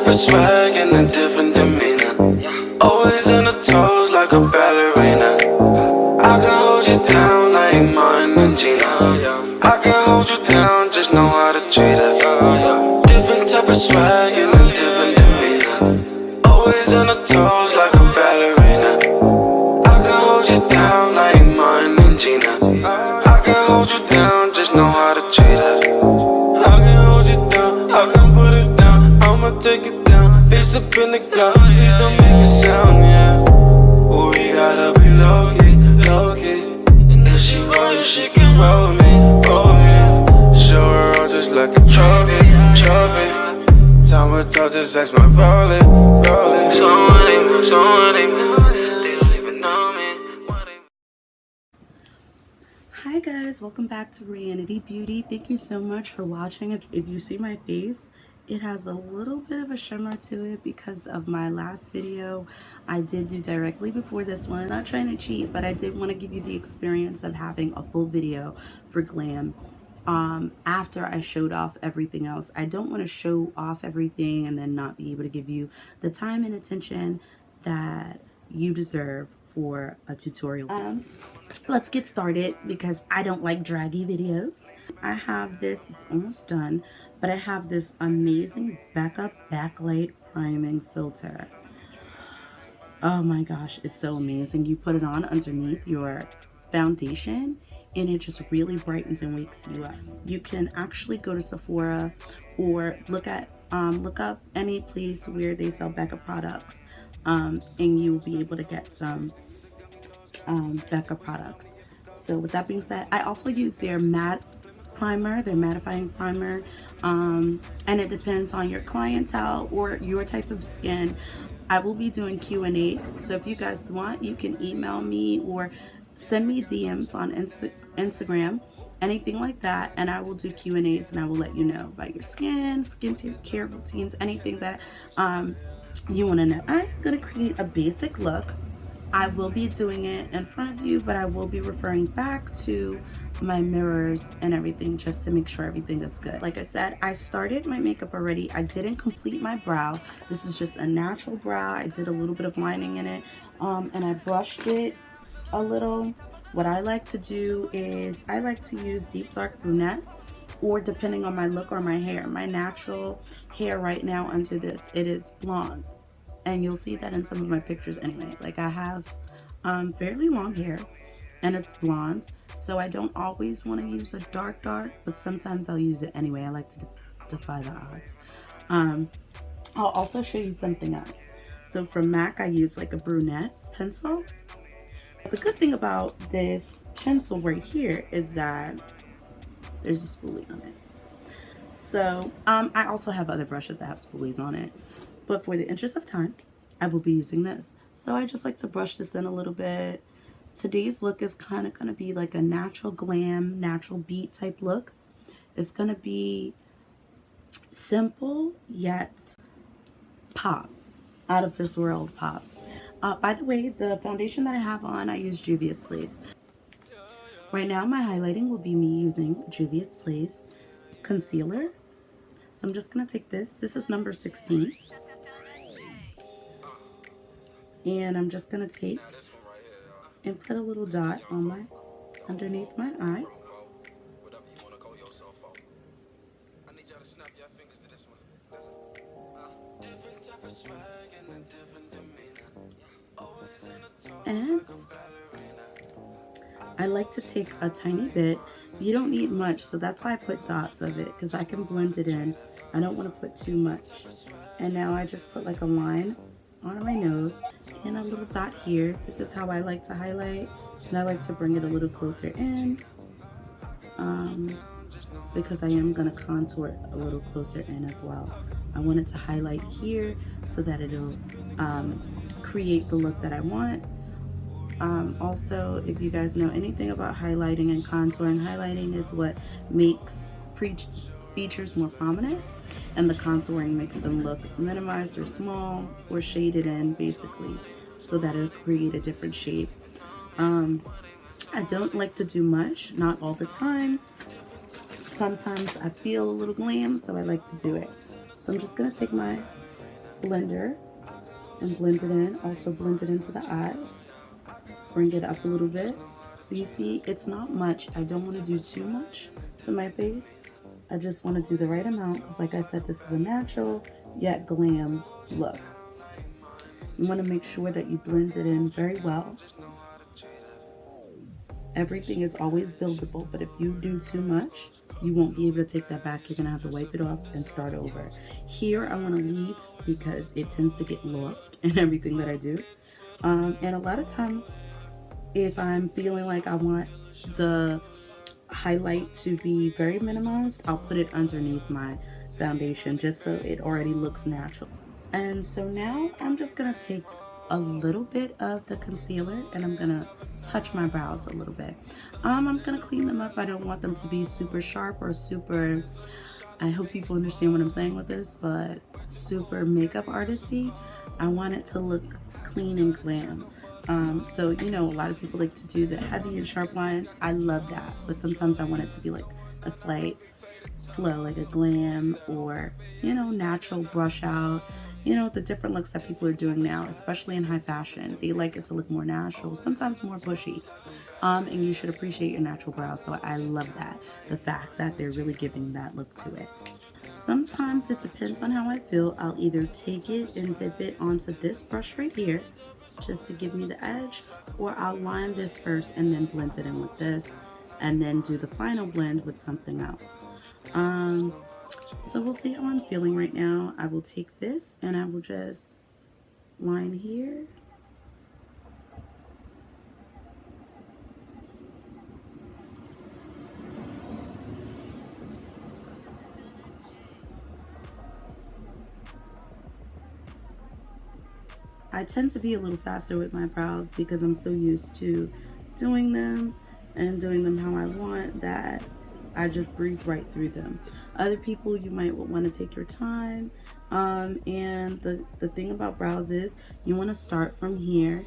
type of swag and a different demeanor. Always on her toes like a ballerina. I can hold you down like Martin and Gina. I can hold you down, just know how to treat her. Different type of swag and a different demeanor. Always on her toes like a ballerina. I can hold you down like Martin and Gina. I can hold you down, just know how to treat her. I can hold you down, I can put it down. I'ma take it down, face up in the ground. Please don't make a sound, yeah. We gotta be low-key, low-key. If she want you, she can roll me, roll me. Show her all just like a trophy, trophy. Time with all just ask my rolling, rolling. They don't even know me. Hi guys, welcome back to Royannity Beauty. Thank you so much for watching. If you see my face, it has a little bit of a shimmer to it because of my last video I did do directly before this one. I'm not trying to cheat, but I did want to give you the experience of having a full video for Glam after I showed off everything else. I don't want to show off everything and then not be able to give you the time and attention that you deserve for a tutorial. Let's get started because I don't like draggy videos. I have this, it's almost done, but I have this amazing backup backlight priming filter. Oh my gosh, it's so amazing. You put it on underneath your foundation and it just really brightens and wakes you up. You can actually go to Sephora or look up any place where they sell backup products, and you will be able to get some backup products. So with that being said, I also use their matte primer, their mattifying primer, and it depends on your clientele or your type of skin. I will be doing Q&As, so if you guys want, you can email me or send me DMs on Instagram, anything like that, and I will do Q&As and I will let you know about your skin care routines, anything that you want to know. I'm gonna create a basic look. I will be doing it in front of you, but I will be referring back to my mirrors and everything just to make sure everything is good. Like I said, I started my makeup already. I didn't complete my brow. This is just a natural brow. I did a little bit of lining in it, and I brushed it a little. What I like to do is I like to use deep dark brunette, or depending on my look or my hair. My natural hair right now under this, it is blonde. And you'll see that in some of my pictures anyway. Like I have fairly long hair and it's blonde. So I don't always want to use a dark, but sometimes I'll use it anyway. I like to defy the odds. I'll also show you something else. So for MAC, I use like a brunette pencil. The good thing about this pencil right here is that there's a spoolie on it. So I also have other brushes that have spoolies on it. But for the interest of time, I will be using this. So I just like to brush this in a little bit. Today's look is kind of going to be like a natural glam, natural beat type look. It's going to be simple yet pop, out of this world pop. By the way, the foundation that I have on, I use Juvia's Place. Right now, my highlighting will be me using Juvia's Place concealer. So I'm just going to take this. This is number 16. And I'm just gonna take and put a little dot on underneath my eye. And I like to take a tiny bit. You don't need much, so that's why I put dots of it, because I can blend it in. I don't want to put too much. And now I just put like a line on my nose and a little dot here. This is how I like to highlight, and I like to bring it a little closer in because I am going to contour it a little closer in as well. I want it to highlight here so that it'll create the look that I want. Also, if you guys know anything about highlighting and contouring, highlighting is what makes features more prominent, and the contouring makes them look minimized or small or shaded in, basically, so that it'll create a different shape. I don't like to do much, not all the time. Sometimes I feel a little glam, so I like to do it. So I'm just gonna take my blender and blend it in. Also blend it into the eyes. Bring it up a little bit. So you see, it's not much. I don't want to do too much to my face. I just want to do the right amount because, like I said, this is a natural yet glam look. You want to make sure that you blend it in very well. Everything is always buildable, but if you do too much, you won't be able to take that back. You're going to have to wipe it off and start over. Here, I want to leave because it tends to get lost in everything that I do. And a lot of times, if I'm feeling like I want the highlight to be very minimized, I'll put it underneath my foundation just so it already looks natural. And so now I'm just gonna take a little bit of the concealer and I'm gonna touch my brows a little bit. I'm gonna clean them up. I don't want them to be super sharp or super, I hope people understand what I'm saying with this, but super makeup artisty. I want it to look clean and glam. So, you know, a lot of people like to do the heavy and sharp lines. I love that, but sometimes I want it to be like a slight flow, like a glam or, you know, natural brush out. You know, the different looks that people are doing now, especially in high fashion. They like it to look more natural, sometimes more bushy. And you should appreciate your natural brows. So I love that, the fact that they're really giving that look to it. Sometimes it depends on how I feel. I'll either take it and dip it onto this brush right here, just to give me the edge, or I'll line this first and then blend it in with this, and then do the final blend with something else. So we'll see how I'm feeling right now. I will take this and I will just line here. I tend to be a little faster with my brows because I'm so used to doing them and doing them how I want that I just breeze right through them. Other people, you might want to take your time. And the thing about brows is you want to start from here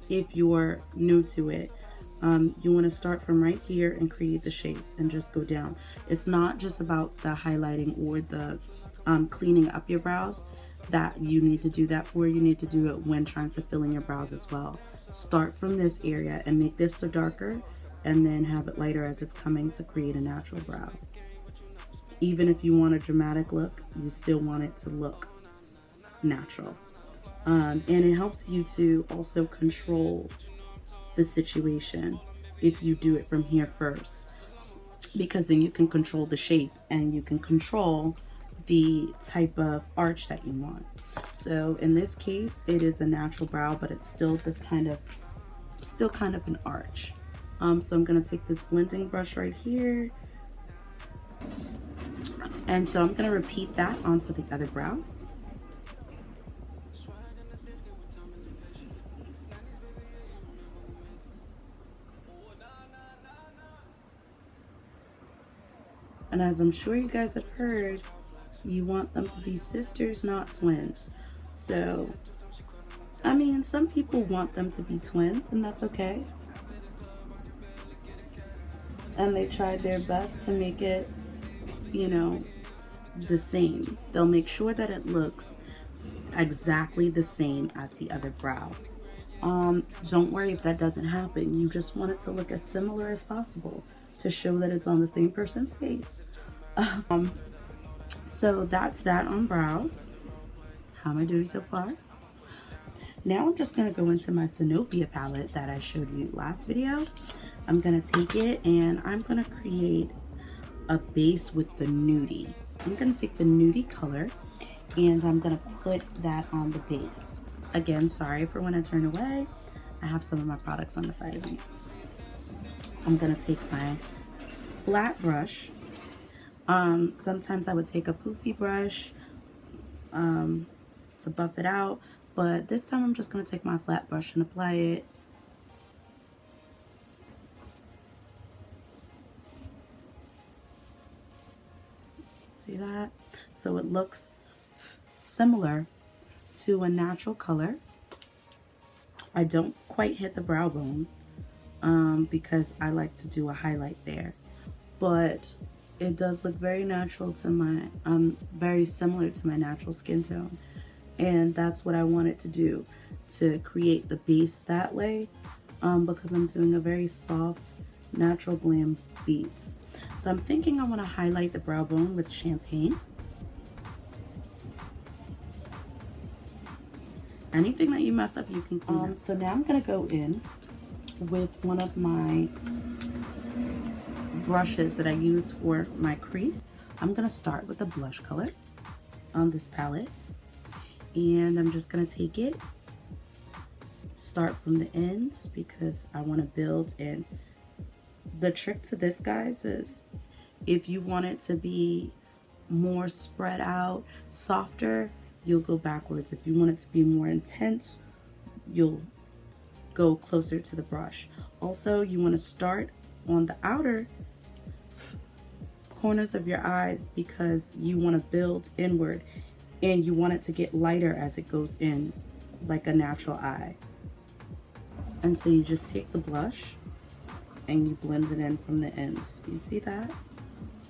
if you're new to it. You want to start from right here and create the shape and just go down. It's not just about the highlighting or the cleaning up your brows that you need to do that for. You need to do it when trying to fill in your brows as well. Start from this area and make this the darker, and then have it lighter as it's coming to create a natural brow. Even if you want a dramatic look, you still want it to look natural. And it helps you to also control the situation if you do it from here first, because then you can control the shape and you can control the type of arch that you want. So in this case, it is a natural brow, but it's still the kind of an arch. So I'm gonna take this blending brush right here, and so I'm gonna repeat that onto the other brow. And as I'm sure you guys have heard, you want them to be sisters, not twins. So, I mean, some people want them to be twins, and that's okay. And they tried their best to make it, you know, the same. They'll make sure that it looks exactly the same as the other brow. Don't worry if that doesn't happen. You just want it to look as similar as possible to show that it's on the same person's face. So that's that on brows. How am I doing so far? Now I'm just going to go into my Zenobia palette that I showed you last video. I'm going to take it and I'm going to create a base with the nudie. I'm going to take the nudie color and I'm going to put that on the base. Again, sorry for when I turn away. I have some of my products on the side of me. I'm going to take my flat brush. Sometimes I would take a poofy brush to buff it out, but this time I'm just going to take my flat brush and apply it. See that? So it looks similar to a natural color. I don't quite hit the brow bone because I like to do a highlight there, but it does look very natural to my, very similar to my natural skin tone. And that's what I wanted to do, to create the base that way, because I'm doing a very soft, natural glam beat. So I'm thinking I want to highlight the brow bone with champagne. Anything that you mess up, you can clean up. So now I'm going to go in with one of my brushes that I use for my crease. I'm going to start with a blush color on this palette. And I'm just going to take it, start from the ends because I want to build in. The trick to this, guys, is if you want it to be more spread out, softer, you'll go backwards. If you want it to be more intense, you'll go closer to the brush. Also, you want to start on the outer corners of your eyes because you want to build inward and you want it to get lighter as it goes in, like a natural eye. And so you just take the blush and you blend it in from the ends. You see that?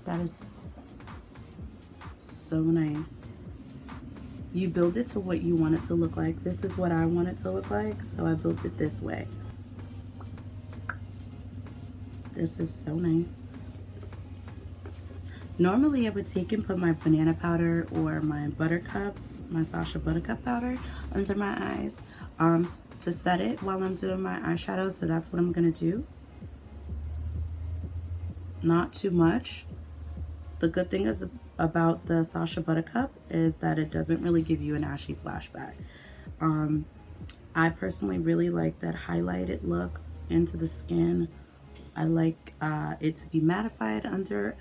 That is so nice. You build it to what you want it to look like. This is what I want it to look like, so I built it this way. This is so nice. Normally I would take and put my banana powder or my buttercup, my Sacha Buttercup powder under my eyes to set it while I'm doing my eyeshadow, so that's what I'm gonna do. Not too much. The good thing is about the Sacha Buttercup is that it doesn't really give you an ashy flashback. I personally really like that highlighted look into the skin. I like it to be mattified under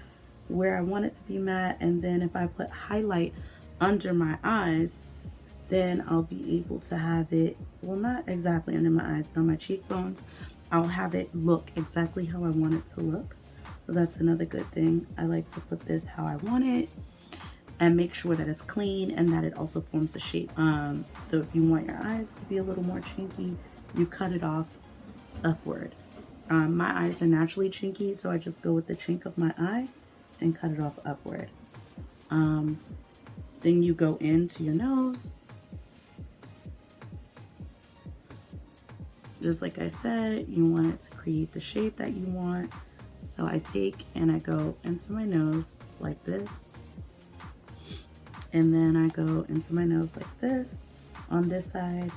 where I want it to be matte, and then if I put highlight under my eyes, then I'll be able to have it, well, not exactly under my eyes, but on my cheekbones, I'll have it look exactly how I want it to look. So that's another good thing. I like to put this how I want it and make sure that it's clean and that it also forms a shape. So if you want your eyes to be a little more chinky, you cut it off upward. My eyes are naturally chinky, so I just go with the chink of my eye and cut it off upward. Then you go into your nose. Just like I said, you want it to create the shape that you want. So I take and I go into my nose like this. And then I go into my nose like this on this side.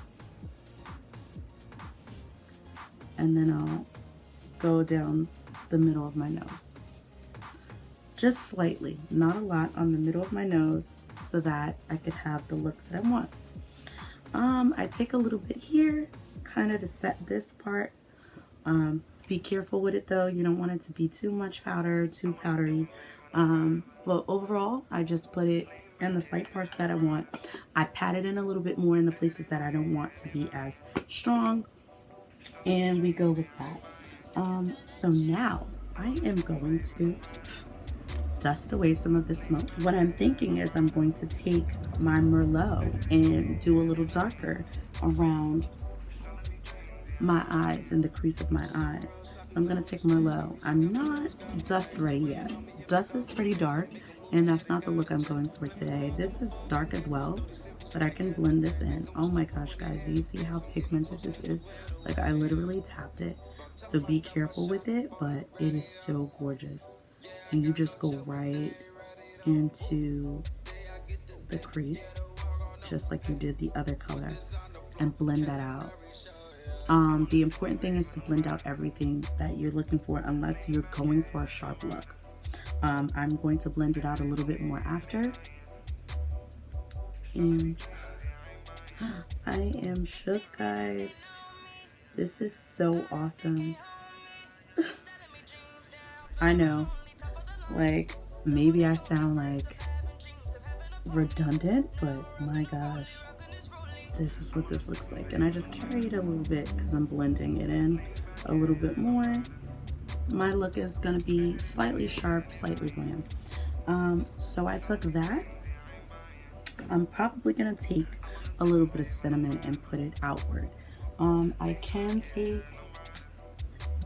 And then I'll go down the middle of my nose. Just slightly, not a lot, on the middle of my nose so that I could have the look that I want. I take a little bit here, kind of to set this part. Be careful with it though. You don't want it to be too much powder, too powdery. But overall, I just put it in the slight parts that I want. I pat it in a little bit more in the places that I don't want to be as strong. And we go with that. So now I am going to dust away some of the smoke. What I'm thinking is I'm going to take my Merlot and do a little darker around my eyes and the crease of my eyes. So I'm gonna take Merlot. I'm not dust ready yet. Dust is pretty dark and that's not the look I'm going for today. This is dark as well, but I can blend this in. Oh my gosh, guys, do you see how pigmented this is? Like, I literally tapped it. So be careful with it, but it is so gorgeous. And you just go right into the crease, just like you did the other color, and blend that out. The important thing is to blend out everything that you're looking for unless you're going for a sharp look. I'm going to blend it out a little bit more after. And I am shook, guys. This is so awesome. I know, like, maybe I sound like redundant, but my gosh, this is what this looks like. And I just carry it a little bit because I'm blending it in a little bit more. My look is gonna be slightly sharp, slightly glam. So I took that. I'm probably gonna take a little bit of cinnamon and put it outward. I can take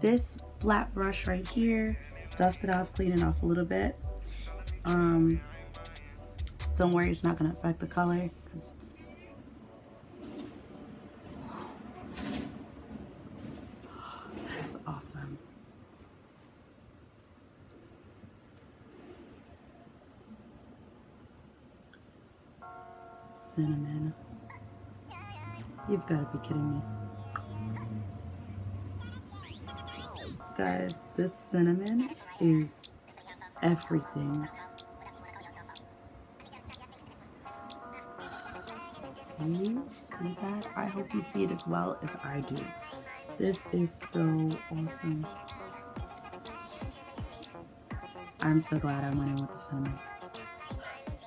this flat brush right here, dust it off, clean it off a little bit. Don't worry, it's not gonna affect the color because it's Cinnamon. You've got to be kidding me. Guys, this cinnamon is everything. Do you see that? I hope you see it as well as I do. This is so awesome. I'm so glad I went in with the cinnamon.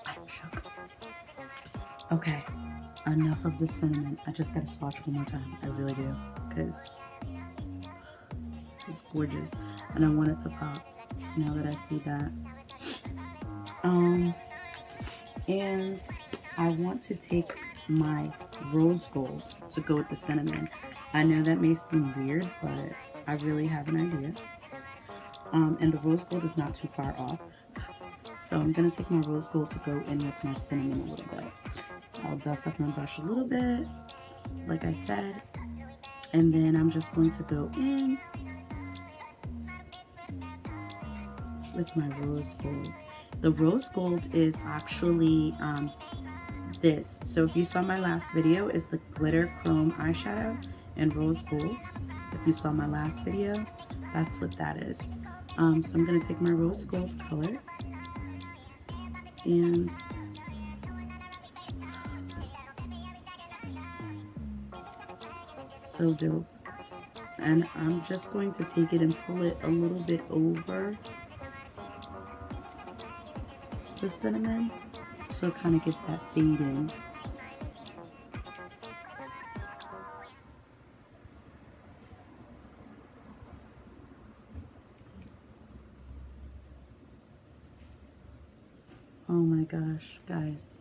I'm shook. Okay, enough of the cinnamon. I just gotta swatch one more time. I really do, because this is gorgeous, and I want it to pop now that I see that. And I want to take my rose gold to go with the cinnamon. I know that may seem weird, but I really have an idea. And the rose gold is not too far off. So I'm going to take my rose gold to go in with my cinnamon a little bit. I'll dust off my brush a little bit, like I said. And then I'm just going to go in with my rose gold. The rose gold is actually this. So if you saw my last video, it's the glitter chrome eyeshadow and rose gold. If you saw my last video, that's what that is. So I'm going to take my rose gold color and so dope. And I'm just going to take it and pull it a little bit over the cinnamon, so it kind of gives that fading. Oh my gosh, guys.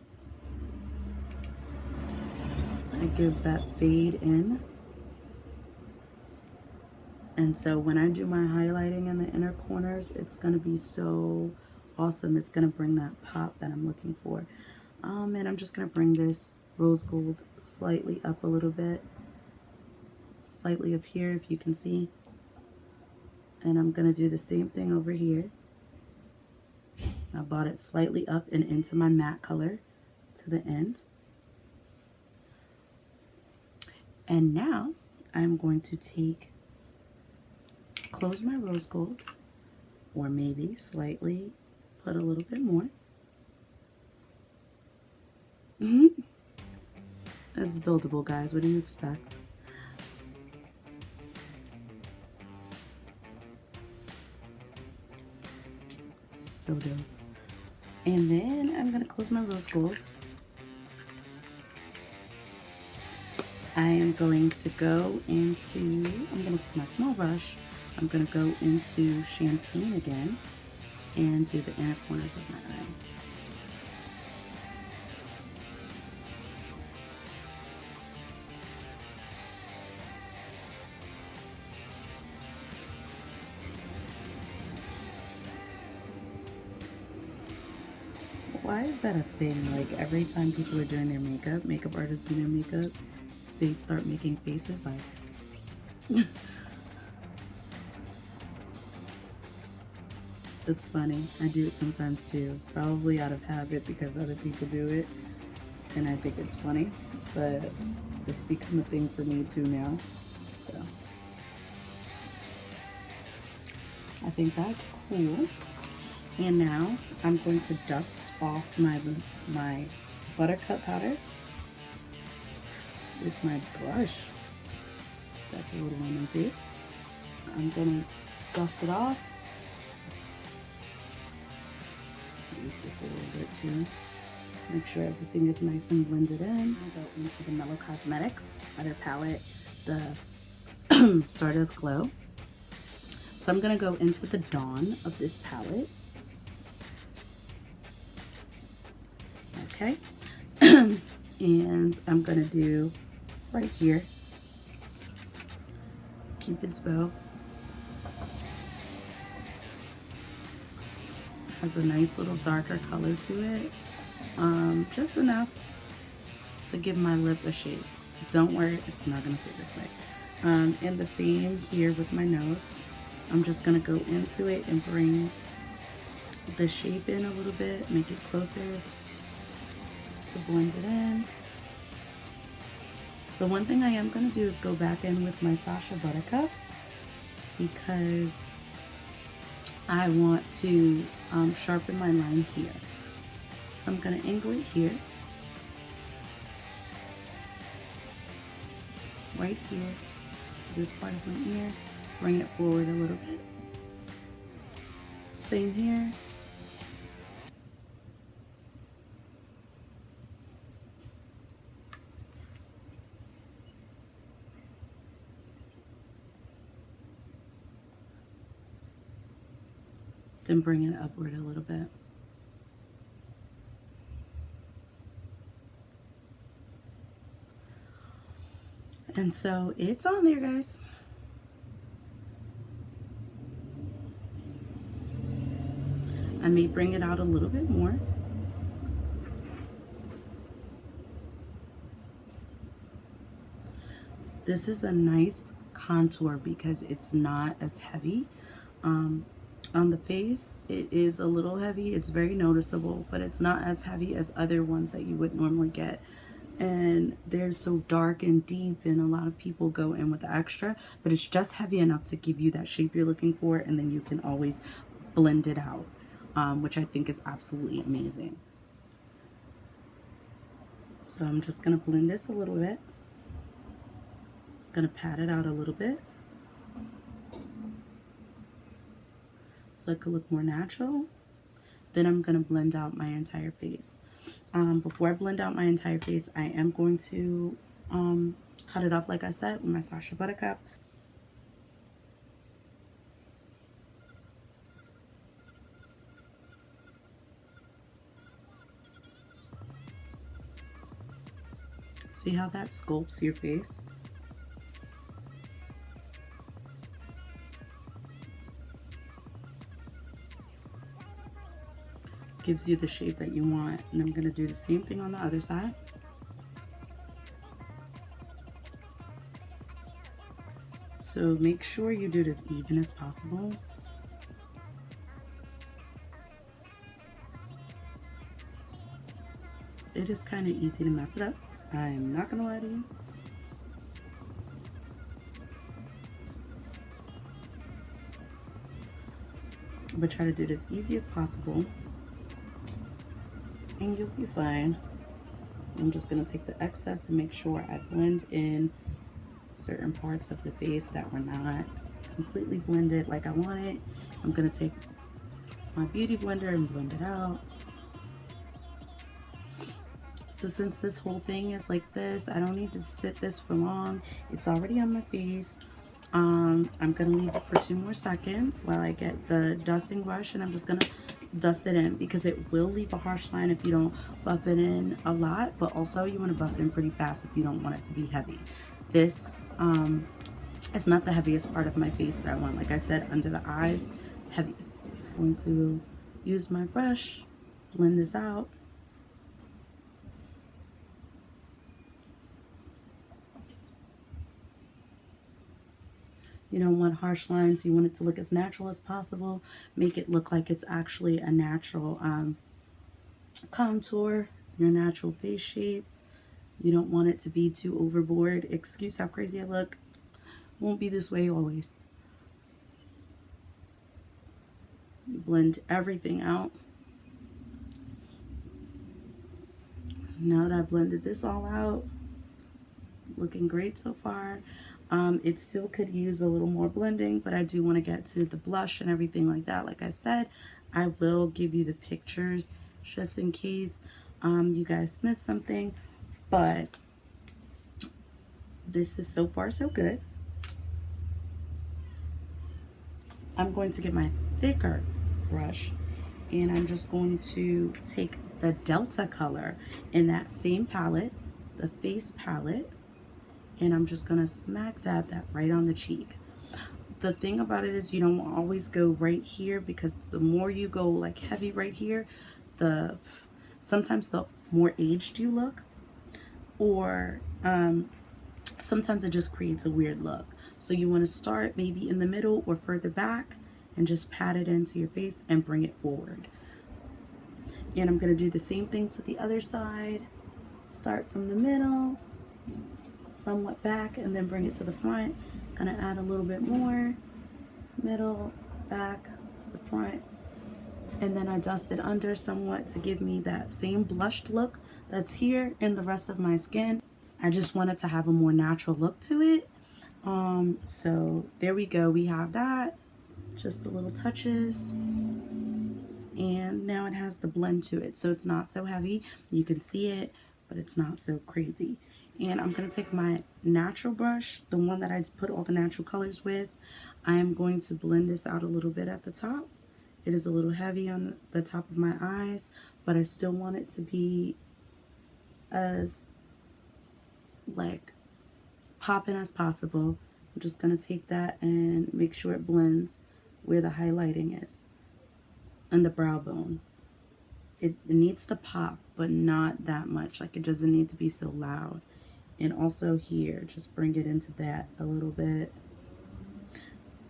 It gives that fade in. And so when I do my highlighting in the inner corners, it's going to be so awesome. It's going to bring that pop that I'm looking for. And I'm just going to bring this rose gold slightly up a little bit. Slightly up here, if you can see. And I'm going to do the same thing over here. I brought it slightly up and into my matte color to the end. And now I'm going to close my rose gold, or maybe slightly put a little bit more. That's buildable, guys. What do you expect? So dope. And then I'm going to close my rose gold. I am going to go into, I'm going to take my small brush. I'm going to go into Champagne again and do the inner corners of my eye. Why is that a thing? Like every time people are doing their makeup artists do their makeup, they start making faces like... It's funny. I do it sometimes too. Probably out of habit because other people do it. And I think it's funny. But it's become a thing for me too now. So I think that's cool. And now I'm going to dust off my buttercup powder with my brush. That's a little on my face. I'm going to dust it off. Use this a little bit too. Make sure everything is nice and blended in. I'll go into the Mellow Cosmetics other palette, the Stardust Glow. So I'm going to go into the Dawn of this palette. Okay. And I'm going to do right here, Cupid's bow. Has a nice little darker color to it, just enough to give my lip a shape. Don't worry, it's not gonna stay this way. And the same here with my nose. I'm just gonna go into it and bring the shape in a little bit, make it closer. to blend it in. The one thing I am going to do is go back in with my Sacha Buttercup because I want to sharpen my line here. So I'm going to angle it here, right here, to this part of my ear. Bring it forward a little bit. Same here. Then bring it upward a little bit. And so it's on there, guys. I may bring it out a little bit more. This is a nice contour because it's not as heavy. On the face, it is a little heavy. It's very noticeable, but it's not as heavy as other ones that you would normally get. And they're so dark and deep, and a lot of people go in with the extra, but it's just heavy enough to give you that shape you're looking for, and then you can always blend it out, which I think is absolutely amazing. So I'm just going to blend this a little bit. Going to pat it out a little bit so it could look more natural. Then I'm going to blend out my entire face. Before I blend out my entire face, I am going to cut it off, like I said, with my Sacha Buttercup. See how that sculpts your face? Gives you the shape that you want. And I'm going to do the same thing on the other side. So make sure you do it as even as possible. It is kind of easy to mess it up. I'm not going to lie to you. But try to do it as easy as possible, and you'll be fine. I'm just going to take the excess and make sure I blend in certain parts of the face that were not completely blended like I want it. I'm going to take my beauty blender and blend it out. So since this whole thing is like this, I don't need to sit this for long. It's already on my face. I'm going to leave it for 2 more seconds while I get the dusting brush, and I'm just going to dust it in because it will leave a harsh line if you don't buff it in a lot, but also you want to buff it in pretty fast if you don't want it to be heavy. This is not the heaviest part of my face that I want. Like I said, under the eyes, heaviest. I'm going to use my brush, blend this out. You don't want harsh lines. You want it to look as natural as possible. Make it look like it's actually a natural contour, your natural face shape. You don't want it to be too overboard. Excuse how crazy I look. Won't be this way always. Blend everything out. Now that I've blended this all out, looking great so far. It still could use a little more blending, but I do want to get to the blush and everything like that. Like I said, I will give you the pictures just in case you guys missed something, but this is so far so good. I'm going to get my thicker brush, and I'm just going to take the Delta color in that same palette, the face palette, and I'm just gonna smack dab that right on the cheek. The thing about it is you don't always go right here, because the more you go like heavy right here, sometimes the more aged you look, or sometimes it just creates a weird look. So you want to start maybe in the middle or further back and just pat it into your face and bring it forward. And I'm going to do the same thing to the other side. Start from the middle, somewhat back, and then bring it to the front. Gonna add a little bit more, middle, back to the front, and then I dust it under somewhat to give me that same blushed look that's here in the rest of my skin. I just wanted to have a more natural look to it. So there we go, we have that, just the little touches, and now it has the blend to it, so it's not so heavy. You can see it, but it's not so crazy. And I'm going to take my natural brush, the one that I put all the natural colors with. I am going to blend this out a little bit at the top. It is a little heavy on the top of my eyes, but I still want it to be as like popping as possible. I'm just going to take that and make sure it blends where the highlighting is and the brow bone. It needs to pop, but not that much. Like, it doesn't need to be so loud. And also here, just bring it into that a little bit.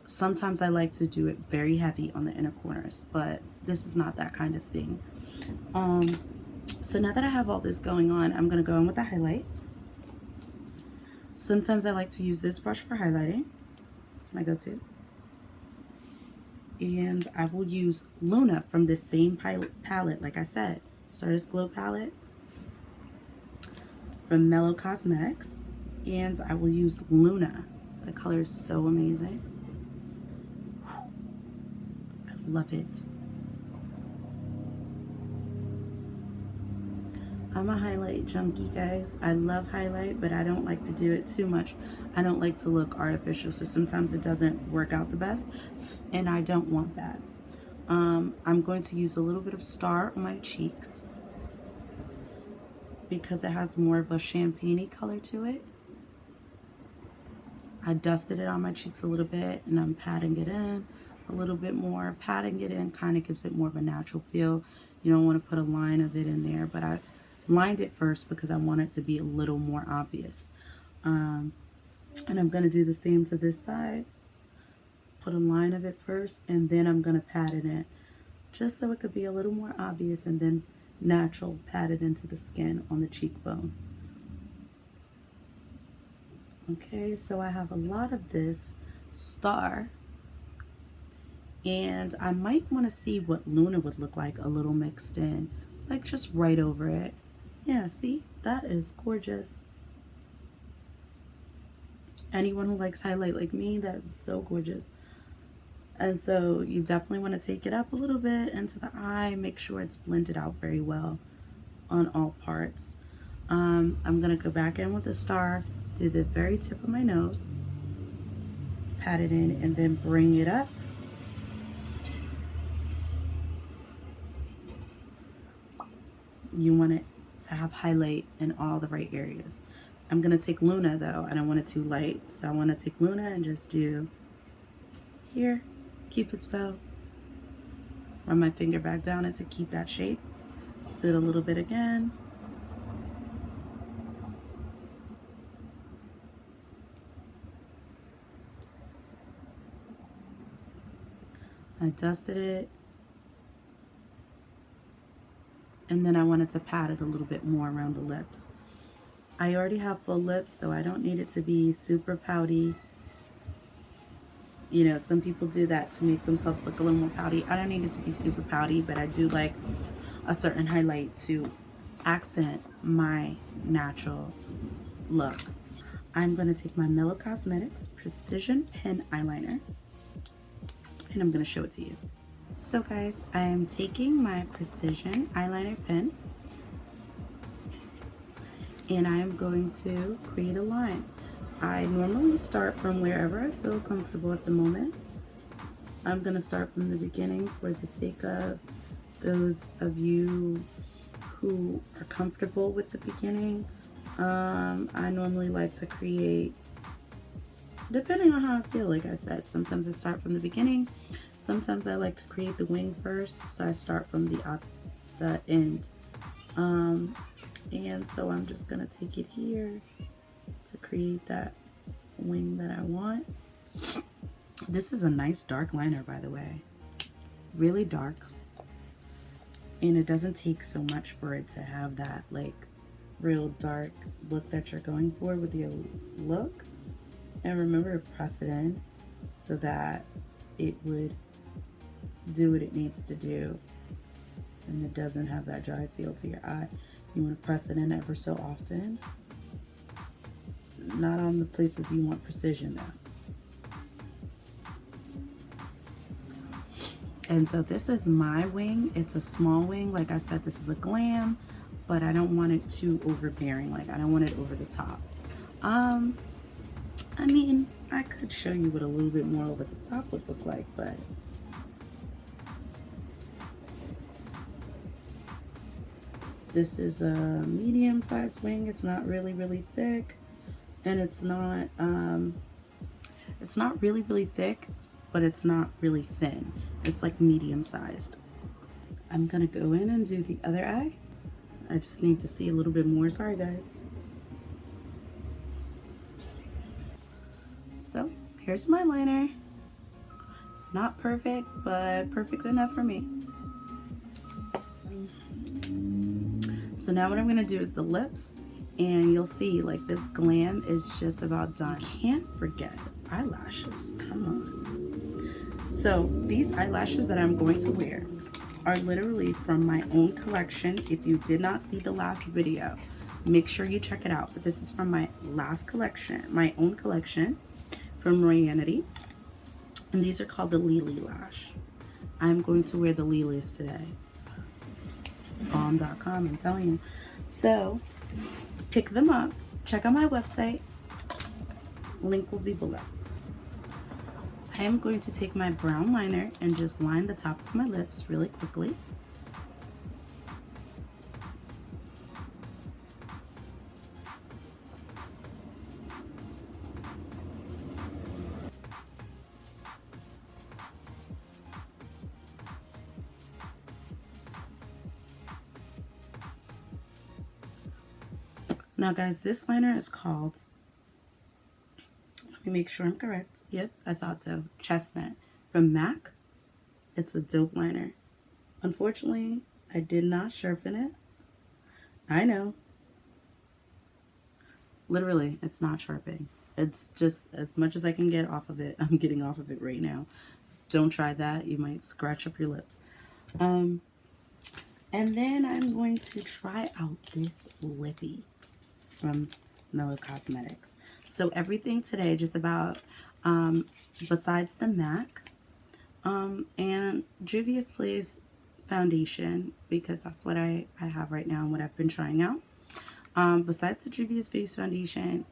Sometimes I like to do it very heavy on the inner corners, but this is not that kind of thing. So now that I have all this going on, I'm going to go in with the highlight. Sometimes I like to use this brush for highlighting. It's my go-to. And I will use Luna from this same palette, like I said, Stardust Glow palette from Mellow Cosmetics. And I will use Luna. The color is so amazing. I love it. I'm a highlight junkie, guys. I love highlight, but I don't like to do it too much. I don't like to look artificial, so sometimes it doesn't work out the best, and I don't want that. I'm going to use a little bit of Star on my cheeks because it has more of a champagne-y color to it. I dusted it on my cheeks a little bit, and I'm patting it in a little bit more. Patting it in kind of gives it more of a natural feel. You don't want to put a line of it in there, but I lined it first because I want it to be a little more obvious. And I'm going to do the same to this side. Put a line of it first, and then I'm going to pat it in, just so it could be a little more obvious, and then natural pat it into the skin on the cheekbone. Okay, so I have a lot of this Star, and I might want to see what Luna would look like a little mixed in, like just right over it. Yeah, see, that is gorgeous. Anyone who likes highlight like me, that's so gorgeous. And so you definitely want to take it up a little bit into the eye, make sure it's blended out very well on all parts. I'm going to go back in with the Star, do the very tip of my nose, pat it in, and then bring it up. You want it to have highlight in all the right areas. I'm going to take Luna though. I don't want it too light, so I want to take Luna and just do here, Cupid's bow. Run my finger back down it to keep that shape. Do it a little bit again. I dusted it. And then I wanted to pat it a little bit more around the lips. I already have full lips, so I don't need it to be super pouty. You know, some people do that to make themselves look a little more pouty. I don't need it to be super pouty, but I do like a certain highlight to accent my natural look. I'm going to take my Mellow Cosmetics Precision Pen Eyeliner, and I'm going to show it to you. So guys, I am taking my Precision Eyeliner pen, and I am going to create a line. I normally start from wherever I feel comfortable at the moment. I'm going to start from the beginning for the sake of those of you who are comfortable with the beginning. I normally like to create, depending on how I feel, like I said, sometimes I start from the beginning. Sometimes I like to create the wing first, so I start from the end. And so I'm just going to take it here to create that wing that I want. This is a nice dark liner, by the way. Really dark. And it doesn't take so much for it to have that, like, real dark look that you're going for with your look. And remember to press it in so that it would do what it needs to do and it doesn't have that dry feel to your eye. You want to press it in ever so often. Not on the places you want precision though. And so this is my wing. It's a small wing. Like I said, this is a Glam, but I don't want it too overbearing. Like I don't want it over the top. I mean, I could show you what a little bit more over the top would look like, but this is a medium-sized wing. It's not really, really thick, and it's not really thick, but it's not really thin. It's like medium-sized. I'm gonna go in and do the other eye. I just need to see a little bit more. Sorry, guys. So here's my liner. Not perfect, but perfect enough for me. So now what I'm gonna do is the lips, and you'll see like this Glam is just about done. Can't forget eyelashes, come on. So these eyelashes that I'm going to wear are literally from my own collection. If you did not see the last video, make sure you check it out. But this is from my last collection, my own collection from Royannity. And these are called the Lily Lash. I'm going to wear the Lilies today. Balm.com, I'm telling you. So pick them up, check out my website, link will be below. I am going to take my brown liner and just line the top of my lips really quickly. Now guys, this liner is called, let me make sure I'm correct. Yep, I thought so. Chestnut from MAC. It's a dope liner. Unfortunately, I did not sharpen it. I know. Literally, it's not sharpening. It's just as much as I can get off of it. I'm getting off of it right now. Don't try that. You might scratch up your lips. And then I'm going to try out this lippy from Mellow Cosmetics. So everything today just about besides the MAC and Juvia's Place foundation, because that's what I have right now and what I've been trying out. Besides the Juvia's Place foundation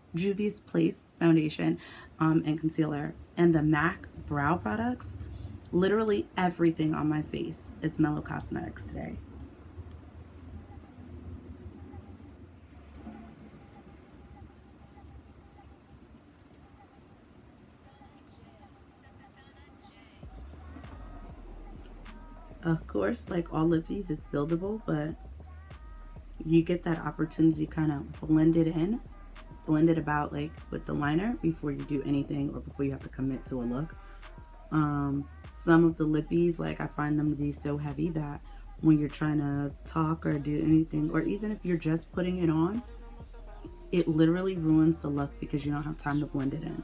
and concealer and the MAC brow products, literally everything on my face is Mellow Cosmetics today. Of course, like all of these, it's buildable, but you get that opportunity to kind of blend it in, blend it about like with the liner before you do anything or before you have to commit to a look. Some of the lippies, like I find them to be so heavy that when you're trying to talk or do anything, or even if you're just putting it on, it literally ruins the look because you don't have time to blend it in.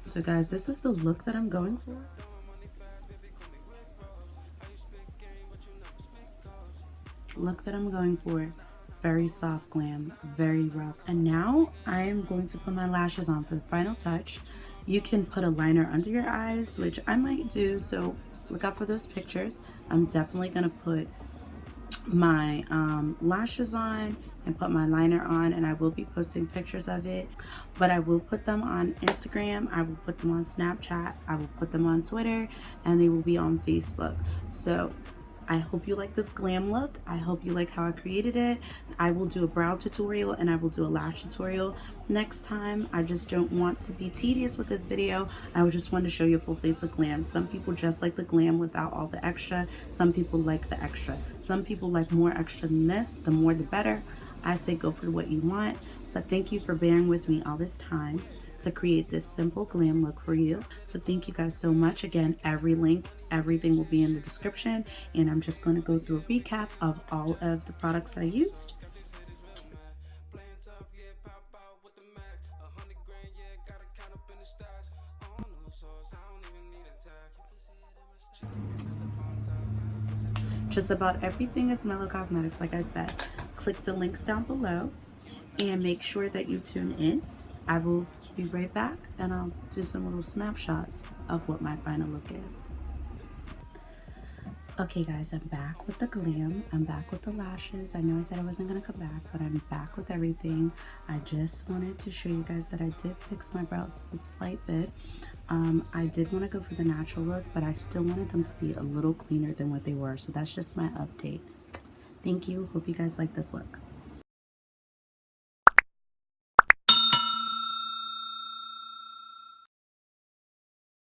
So guys, this is the look that I'm going for. Look that I'm going for. Very soft glam, very rough. And now I am going to put my lashes on for the final touch. You can put a liner under your eyes, which I might do, so look out for those pictures. I'm definitely gonna put my lashes on and put my liner on, and I will be posting pictures of it, but I will put them on Instagram, I will put them on Snapchat, I will put them on Twitter, and they will be on Facebook. So I hope you like this glam look. I hope you like how I created it. I will do a brow tutorial and I will do a lash tutorial next time. I just don't want to be tedious with this video. I just want to show you a full face of glam. Some people just like the glam without all the extra. Some people like the extra. Some people like more extra than this. The more the better. I say go for what you want. But thank you for bearing with me all this time. to create this simple glam look for you. So thank you guys so much. Again, every link, everything will be in the description, and I'm just going to go through a recap of all of the products I used. Just about everything is Mellow Cosmetics, like I said. Click the links down below and make sure that you tune in. I will be right back and I'll do some little snapshots of what my final look is. Okay guys, I'm back with the glam. I'm back with the lashes. I know I said I wasn't gonna come back, but I'm back with everything. I just wanted to show you guys that I did fix my brows a slight bit. I did want to go for the natural look, but I still wanted them to be a little cleaner than what they were. So that's just my update. Thank you. Hope you guys like this look.